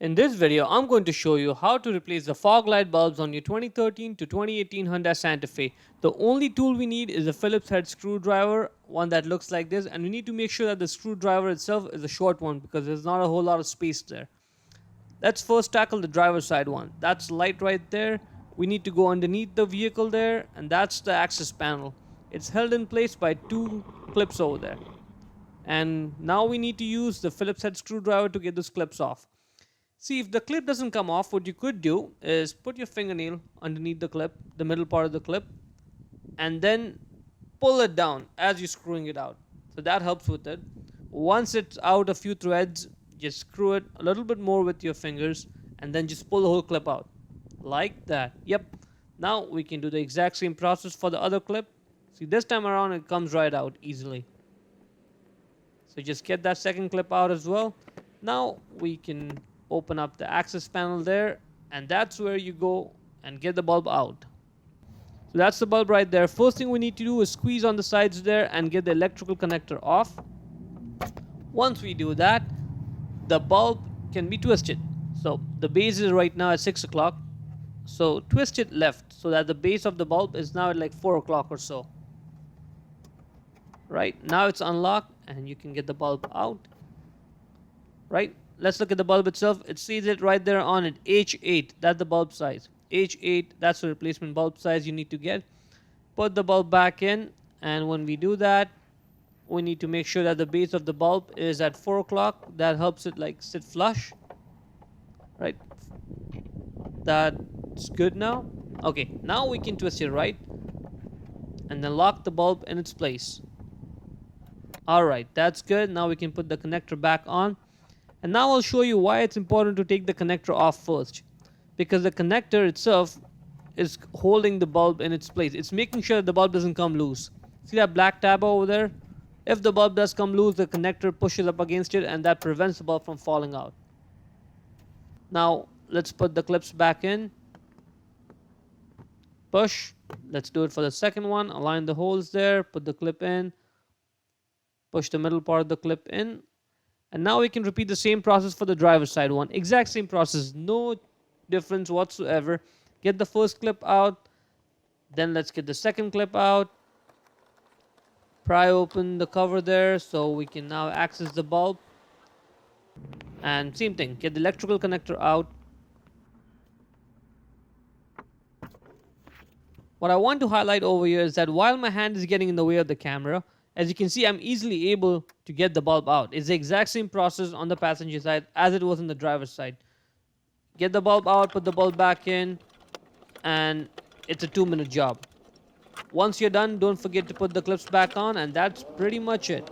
In this video, I'm going to show you how to replace the fog light bulbs on your 2013 to 2018 Hyundai Santa Fe. The only tool we need is a Phillips head screwdriver, one that looks like this, and we need to make sure that the screwdriver itself is a short one because there's not a whole lot of space there. Let's first tackle the driver's side one. That's light right there. We need to go underneath the vehicle there, and that's the access panel. It's held in place by two clips over there. And now we need to use the Phillips head screwdriver to get those clips off. See, if the clip doesn't come off, what you could do is put your fingernail underneath the clip, the middle part of the clip, and then pull it down as you're screwing it out. So that helps with it. Once it's out a few threads, just screw it a little bit more with your fingers and then just pull the whole clip out. Like that. Yep. Now we can do the exact same process for the other clip. See, this time around it comes right out easily. So just get that second clip out as well. Now we can open up the access panel there, and that's where you go and get the bulb out. So that's the bulb right there. First thing we need to do is squeeze on the sides there and get the electrical connector off. Once we do that, the bulb can be twisted. So the base is right now at 6 o'clock. So twist it left so that the base of the bulb is now at like 4 o'clock or so. Right, now it's unlocked and you can get the bulb out. Right, let's look at the bulb itself. It says it right there on it, H8, that's the bulb size. H8, that's the replacement bulb size you need to get. Put the bulb back in, and when we do that, we need to make sure that the base of the bulb is at 4 o'clock. That helps it like sit flush. Right, that's good now. Okay, now we can twist it right and then lock the bulb in its place. Alright, that's good. Now we can put the connector back on. And now I'll show you why it's important to take the connector off first. Because the connector itself is holding the bulb in its place. It's making sure that the bulb doesn't come loose. See that black tab over there? If the bulb does come loose, the connector pushes up against it and that prevents the bulb from falling out. Now let's put the clips back in. Push. Let's do it for the second one. Align the holes there. Put the clip in. Push the middle part of the clip in. And now we can repeat the same process for the driver's side one. Exact same process. No difference whatsoever. Get the first clip out. Then let's get the second clip out. Pry open the cover there so we can now access the bulb. And same thing. Get the electrical connector out. What I want to highlight over here is that while my hand is getting in the way of the camera, as you can see, I'm easily able to get the bulb out. It's the exact same process on the passenger side as it was on the driver's side. Get the bulb out, put the bulb back in, and it's a 2-minute job. Once you're done, don't forget to put the clips back on, and that's pretty much it.